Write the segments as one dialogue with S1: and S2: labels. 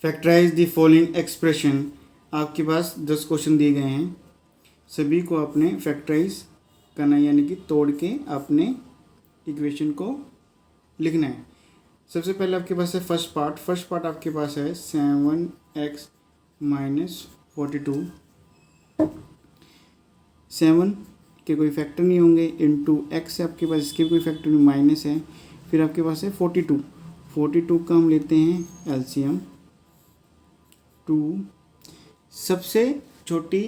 S1: Factorise the following expression. आपके पास 10 question दिए गए हैं, सभी को आपने फैक्टराइज करना है, यानी कि तोड़ के आपने इक्वेशन को लिखना है। सबसे पहले आपके पास है फर्स्ट पार्ट आपके पास है 7x माइनस 42। 7 के कोई फैक्टर नहीं होंगे, इंटू एक्स है आपके पास, इसके कोई फैक्टर नहीं, माइनस है। फिर आपके पास है 42 का हम लेते हैं एलसीएम 2। सबसे छोटी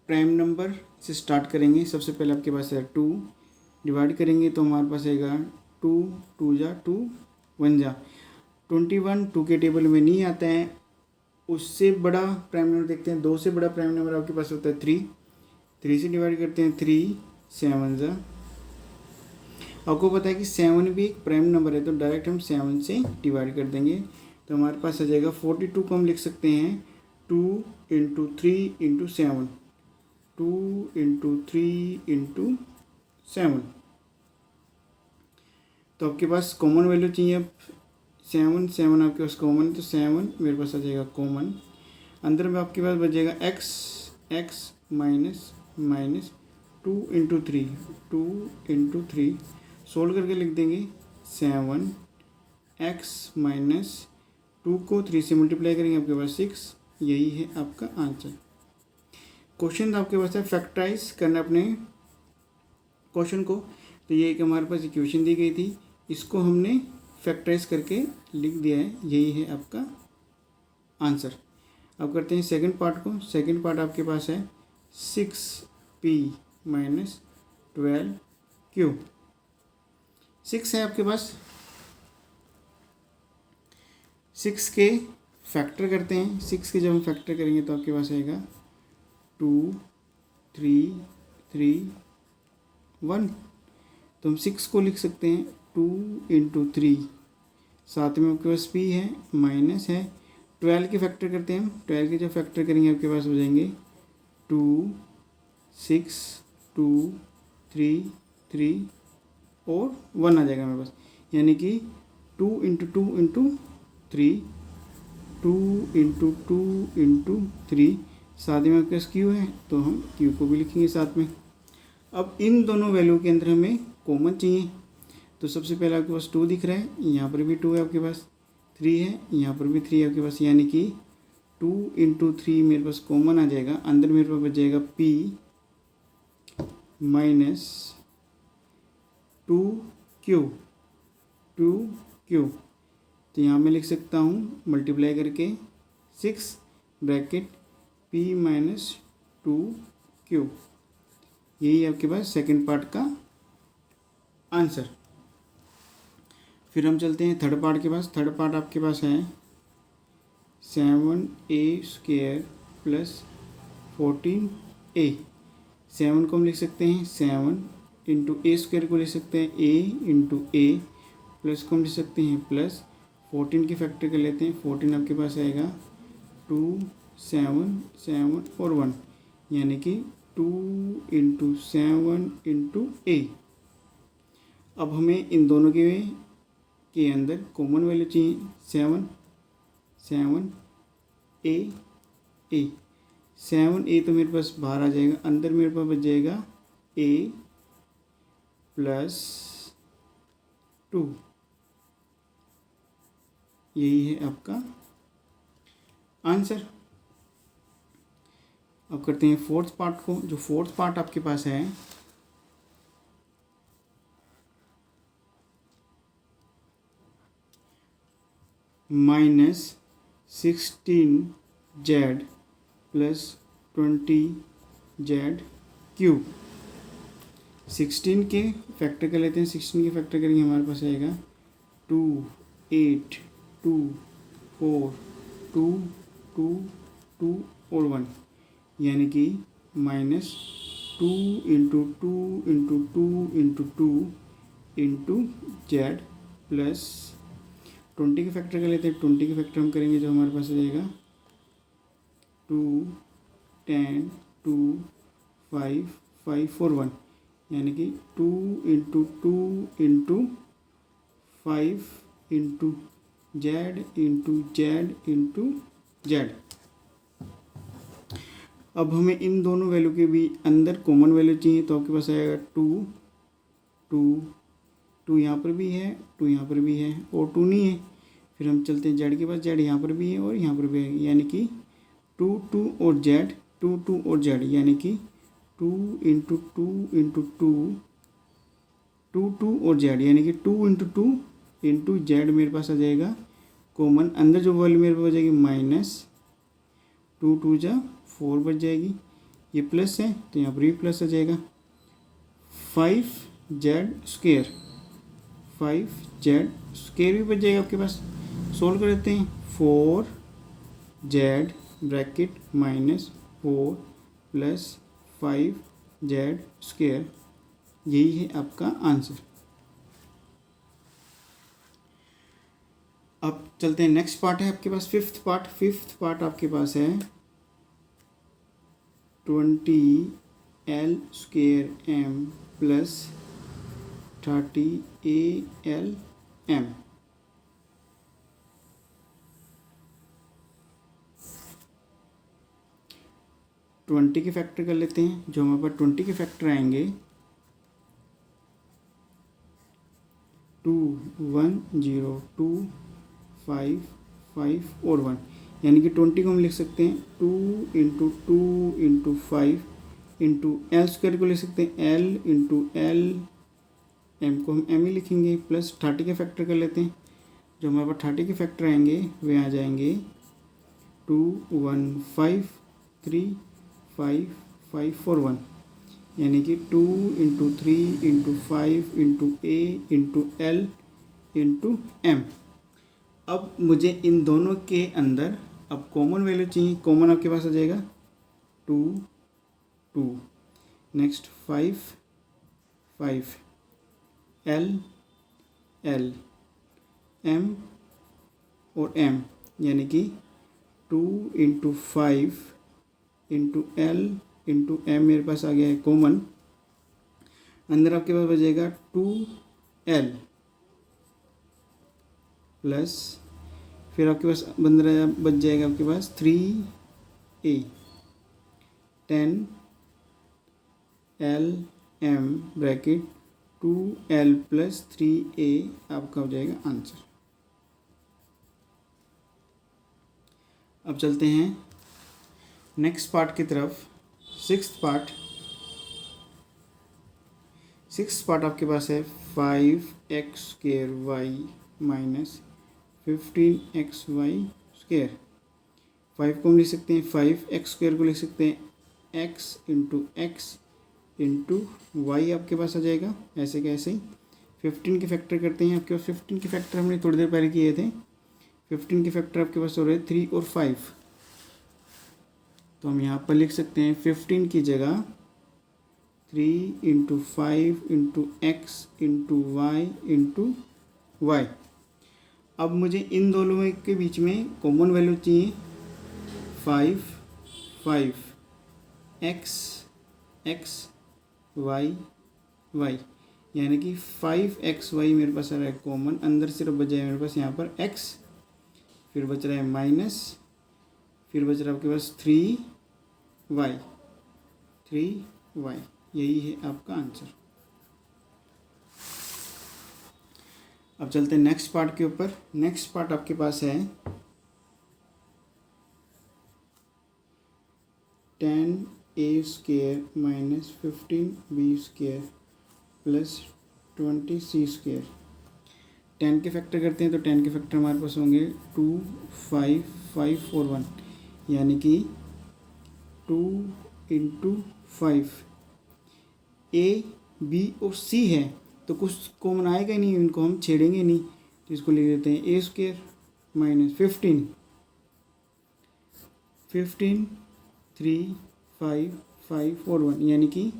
S1: प्राइम नंबर से स्टार्ट करेंगे। सबसे पहले आपके पास है 2, डिवाइड करेंगे तो हमारे पास आएगा 2 2 जा 2 1 जा 21। 2 के टेबल में नहीं आता है। उससे बड़ा प्राइम नंबर देखते हैं, 2 से बड़ा प्राइम नंबर आपके पास होता है 3 से डिवाइड करते हैं 3 7 जा। आपको पता है कि 7 भी एक प्राइम नंबर है, तो डायरेक्ट हम 7 से डिवाइड कर देंगे तो हमारे पास आ जाएगा 42 को हम लिख सकते हैं 2 इंटू 3 इंटू 7, 2 इंटू 3 इंटू 7। तो आपके पास कॉमन वैल्यू चाहिए। अब 7 आपके पास कॉमन है, तो 7 मेरे पास आ जाएगा कॉमन। अंदर में आपके पास बचेगा x माइनस 2 इंटू 3 सोल्व करके लिख देंगे 7x माइनस 2 को 3 से मल्टीप्लाई करेंगे आपके पास 6। यही है आपका आंसर। क्वेश्चन आपके पास है फैक्टराइज करना अपने क्वेश्चन को। तो ये एक हमारे पास इक्वेशन दी गई थी, इसको हमने फैक्टराइज करके लिख दिया है, यही है आपका आंसर। अब करते हैं सेकंड पार्ट को। सेकंड पार्ट आपके पास है 6p माइनस 12q। 6 है आपके पास, 6 के फैक्टर करते हैं। 6 के जब हम फैक्टर करेंगे तो आपके पास आएगा 2 3 3 1। तो हम 6 को लिख सकते हैं 2 इंटू 3, साथ में आपके पास p है, माइनस है। 12 के फैक्टर करते हैं हम, 12 के जब फैक्टर करेंगे आपके पास हो जाएंगे 2 6 2 3 3 और 1 आ जाएगा मेरे पास, यानी कि 2 इंटू 2 इंटू 3, 2 इंटू 2 इंटू 3, साथ में आपके पास q है तो हम q को भी लिखेंगे साथ में। अब इन दोनों वैल्यू के अंदर हमें कॉमन चाहिए, तो सबसे पहले आपके पास 2 दिख रहा है, यहाँ पर भी 2 है आपके पास, 3 है, यहाँ पर भी 3 है आपके पास, यानी कि 2 इंटू 3 मेरे पास कॉमन आ जाएगा। अंदर मेरे पास बच जाएगा p माइनस 2q। तो यहाँ मैं लिख सकता हूँ मल्टीप्लाई करके 6 ब्रैकेट p माइनस 2q। यही आपके पास सेकंड पार्ट का आंसर। फिर हम चलते हैं थर्ड पार्ट के पास। थर्ड पार्ट आपके पास है 7a² प्लस 14a। 7 को हम लिख सकते हैं 7 इंटू a² को लिख सकते हैं a इंटू a, प्लस को हम लिख सकते हैं प्लस 14 के फैक्टर कर लेते हैं। 14 आपके पास आएगा 2 7 7 और 1, यानी कि 2 इंटू 7 इंटू a। अब हमें इन दोनों के अंदर कॉमन वैल्यू चाहिए 7 7a तो मेरे पास बाहर आ जाएगा, अंदर मेरे पास बच जाएगा a प्लस 2। यही है आपका आंसर। अब करते हैं फोर्थ पार्ट को। जो फोर्थ पार्ट आपके पास है -16z प्लस 20z क्यूब। 16 के फैक्टर कर लेते हैं। 16 के फैक्टर करेंगे हमारे पास आएगा 2 8 2 4 2 2 2 और 1, यानी कि -2 into 2 into 2 into 2 into Z plus 20 के फैक्टर कर लेते हैं। 20 के फैक्टर हम करेंगे जो हमारे पास आ जाएगा 2 10 2 5 5 और 1, यानी कि 2 into 2 into 5 into Z into Z. अब हमें इन दोनों वैल्यू के भी अंदर कॉमन वैल्यू चाहिए, तो आपके पास आएगा 2 2 2 यहाँ पर भी है, 2 यहाँ पर भी है और 2 नहीं है। फिर हम चलते हैं जेड के पास, जेड यहाँ पर भी है और यहाँ पर भी है, यानी कि 2 2 और जेड, 2 2 और जेड, यानी कि 2 इंटू 2 इंटू 2 2 2 और जेड, यानी कि 2 इंटू 2 इंटू जेड मेरे पास आ जाएगा कॉमन। अंदर जो वैल्यू मेरे पास आ जाएगी -2 2 जा 4 बच जाएगी, ये प्लस है तो यहाँ पर भी प्लस आ जाएगा। 5z स्क्वेयर, 5z स्क्वेयर भी बच जाएगा आपके पास। सोल्व कर देते हैं, 4z bracket -4 plus 5z square, यही है आपका आंसर। अब चलते हैं नेक्स्ट पार्ट है आपके पास, फिफ्थ पार्ट आपके पास है 20l square m plus 30al m। Twenty के फैक्टर कर लेते हैं। जो हमारे पास 20 के फैक्टर आएंगे 2 1 0 2 5 5 और 1, यानी कि 20 को हम लिख सकते हैं 2 into 2 into 5 into L square को लिख सकते हैं एल इंटू एल, एम को हम एम ही लिखेंगे, प्लस 30 के फैक्टर कर लेते हैं। जो हमारे पास 30 के फैक्टर आएंगे वे आ जाएंगे 2 1 5 3 5 5 और 1, यानी कि 2 इंटू 3 इंटू 5 इंटू ए इंटू एल इंटू एम। अब मुझे इन दोनों के अंदर अब कॉमन वैल्यू चाहिए, कॉमन आपके पास आ जाएगा 2 2, नेक्स्ट 5 5 एल एल एम और एम, यानी कि 2 into 5 into L into M मेरे पास आ गया है कॉमन। अंदर आपके पास बचेगा 2l प्लस, फिर आपके पास बच जाएगा आपके पास 3a 10l m bracket 2l plus 3a आपका हो जाएगा आंसर। अब चलते हैं नेक्स्ट पार्ट की तरफ, सिक्स्थ पार्ट आपके पास है 5x square Y minus 15xy square. 5 को हम लिख सकते हैं 5x स्क्वेयर को लिख सकते हैं x into x into y आपके पास आ जाएगा, ऐसे कैसे ही 15 के फैक्टर करते हैं। आपके पास 15 के फैक्टर हमने थोड़ी देर पहले किए थे। 15 के फैक्टर आपके पास हो रहे हैं 3 और 5, तो हम यहाँ पर लिख सकते हैं 15 की जगह 3 into 5 into x into y इंटू वाई। अब मुझे इन दोनों के बीच में कॉमन वैल्यू चाहिए 5 5 एक्स एक्स वाई वाई, यानी कि 5xy मेरे पास आ रहा है कॉमन। अंदर सिर्फ बच जाए मेरे पास यहाँ पर x, फिर बच रहा है माइनस, फिर बच रहा है आपके पास 3y, यही है आपका आंसर। अब चलते हैं नेक्स्ट पार्ट के ऊपर। नेक्स्ट पार्ट आपके पास है 10a square minus 15b square plus 20c square. 10 के फैक्टर करते हैं तो 10 के फैक्टर हमारे पास होंगे 2 5 5 और 1, यानी कि 2 इंटू 5। a b और c है तो कुछ कॉमन आएगा ही नहीं, इनको हम छेड़ेंगे नहीं, तो इसको लिख देते हैं a स्क्वेयर माइनस 15 3 5 5 और 1, यानी कि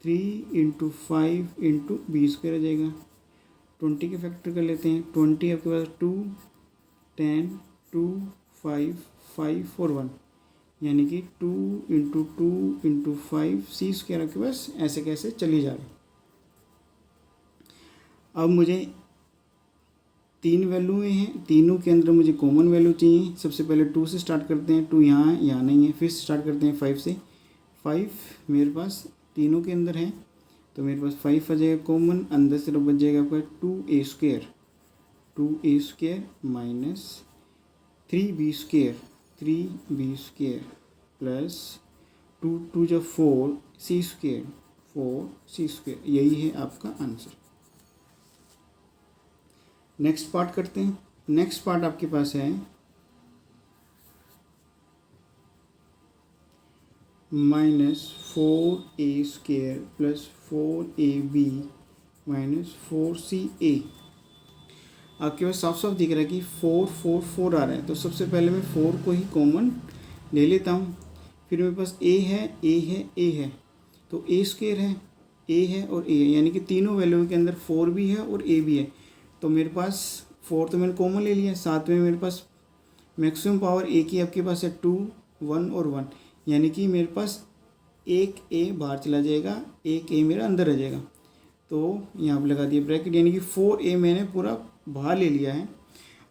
S1: 3 इंटू 5 इंटू बी स्क्वेयर आ जाएगा। 20 के फैक्टर कर लेते हैं। 20 आपके पास 2 10 2 5 5 और 1, यानी कि 2 इंटू 2 इंटू 5 सी स्क्वायर आपके पास ऐसे कैसे चली जा रही। अब मुझे तीन वैल्यूएँ हैं, तीनों के अंदर मुझे कॉमन वैल्यू चाहिए। सबसे पहले 2 से स्टार्ट करते हैं, 2 यहाँ है, यहाँ नहीं है। फिर स्टार्ट करते हैं 5 से, 5 मेरे पास तीनों के अंदर है, तो मेरे पास 5 आ जाएगा कॉमन। अंदर सिर्फ बच जाएगा आपका 2a square, 2a square minus 3b square, 3b square plus 2 2 जो 4c स्क्वायर, 4c स्क्वायर। यही है आपका आंसर। नेक्स्ट पार्ट करते हैं। नेक्स्ट पार्ट आपके पास है -4a square plus 4ab minus 4ca। आपके पास साफ साफ दिख रहा है कि 4 4 4 आ रहा है, तो सबसे पहले मैं 4 को ही कॉमन ले लेता हूँ। फिर मेरे पास a है, a है, a है, तो a स्क्वायर है, a है और a है, यानी कि तीनों वैल्यू के अंदर 4 भी है और a भी है। तो मेरे पास 4 तो मैंने कॉमन ले लिया, साथ में मेरे पास मैक्सिमम पावर a की आपके पास है 2 1 और 1, यानी कि मेरे पास एक a बाहर चला जाएगा, एक a मेरा अंदर रह जाएगा। तो यहाँ पर लगा दिया ब्रैकेट, यानी कि 4a मैंने पूरा बाहर ले लिया है।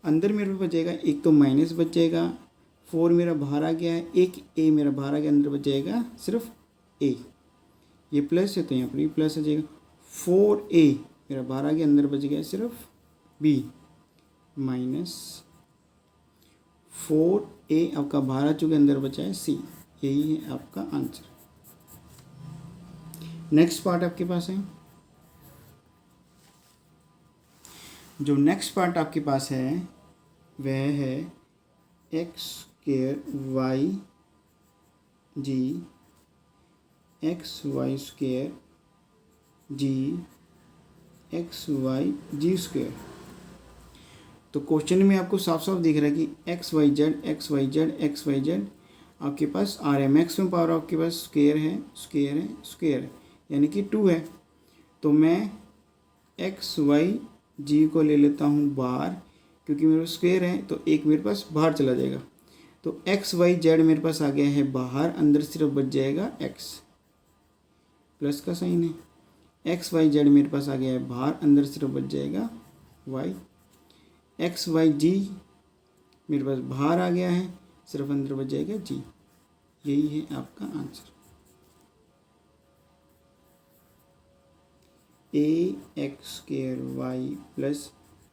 S1: अंदर मेरे पास बचेगा एक तो माइनस बच जाएगा, 4 मेरा बाहर आ गया है, एक a मेरा बाहर आ गया, अंदर बच जाएगा सिर्फ a। ये प्लस है तो यहाँ पर भी प्लस आ जाएगा। 4a मेरा बाहर आ गया, अंदर बच गया सिर्फ b माइनस 4a आपका बाहर आ चुका, अंदर बचा है c। यही है आपका आंसर। नेक्स्ट पार्ट आपके पास है, जो नेक्स्ट पार्ट आपके पास है वह है एक्स स्क्वायर वाई जी एक्स वाई स्क्वायर जी एक्स वाई जी स्क्वायर। तो क्वेश्चन में आपको साफ साफ दिख रहा है कि एक्स वाई जेड आपके पास आ रहा है। मैक्सिमम पावर आपके पास स्क्वायर है, यानी कि 2 है। तो मैं एक्स वाई जी को ले लेता हूँ बाहर, क्योंकि मेरे पास स्क्वायर है तो एक मेरे पास बाहर चला जाएगा। तो एक्स वाई जेड मेरे पास आ गया है बाहर, अंदर सिर्फ बच जाएगा एक्स, प्लस का साइन है। एक्स वाई जेड मेरे पास आ गया है बाहर, अंदर सिर्फ बच जाएगा वाई। एक्स वाई जी मेरे पास बाहर आ गया है, सिर्फ अंदर बच जाएगा जी। यही है आपका answer. A X square Y plus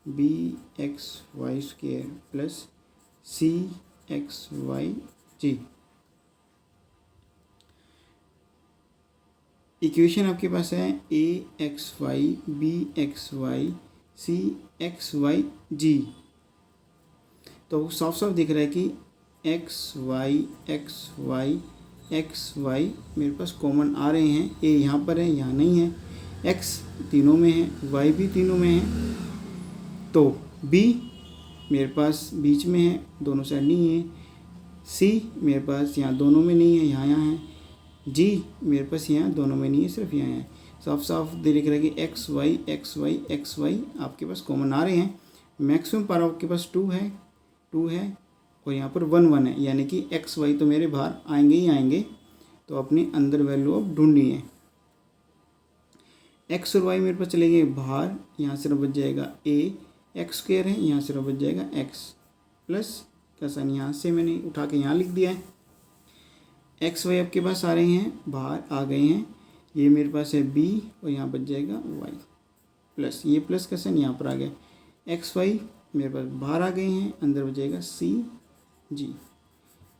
S1: B X Y square plus C X Y Z. Equation आपके पास है A X Y B X Y C X Y Z. तो साफ साफ दिख रहा है कि एक्स वाई मेरे पास कॉमन आ रहे हैं। ए यहाँ पर है, यहाँ नहीं है। एक्स तीनों में है, वाई भी तीनों में है, तो बी मेरे पास बीच में है, दोनों साइड नहीं है। सी मेरे पास यहाँ दोनों में नहीं है, यहाँ है। जी मेरे पास यहाँ दोनों में नहीं है, सिर्फ यहाँ है। साफ साफ दिख रहा है कि एक्स वाई आपके पास कॉमन आ रहे हैं। मैक्सिमम पावर आपके पास 2 है और यहाँ पर 1 1 है, यानी कि एक्स वाई तो मेरे बाहर आएंगे ही आएंगे। तो अपने अंदर वैल्यू अब ढूंढनी है। एक्स और वाई मेरे पास चले गए बाहर, यहाँ सिर्फ बच जाएगा ए एक्स स्क्वायर है, यहाँ सिर्फ बच जाएगा एक्स प्लस का साइन यहाँ से मैंने उठा के यहाँ लिख दिया है। एक्स वाई आपके पास आ रहे हैं, बाहर आ गए हैं। ये मेरे पास है बी और यहाँ बच जाएगा वाई प्लस, ये प्लस का साइन यहाँ पर आ गया। एक्स वाई मेरे पास बाहर आ गए हैं, अंदर बच जाएगा सी जी।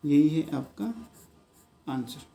S1: यही है आपका आंसर।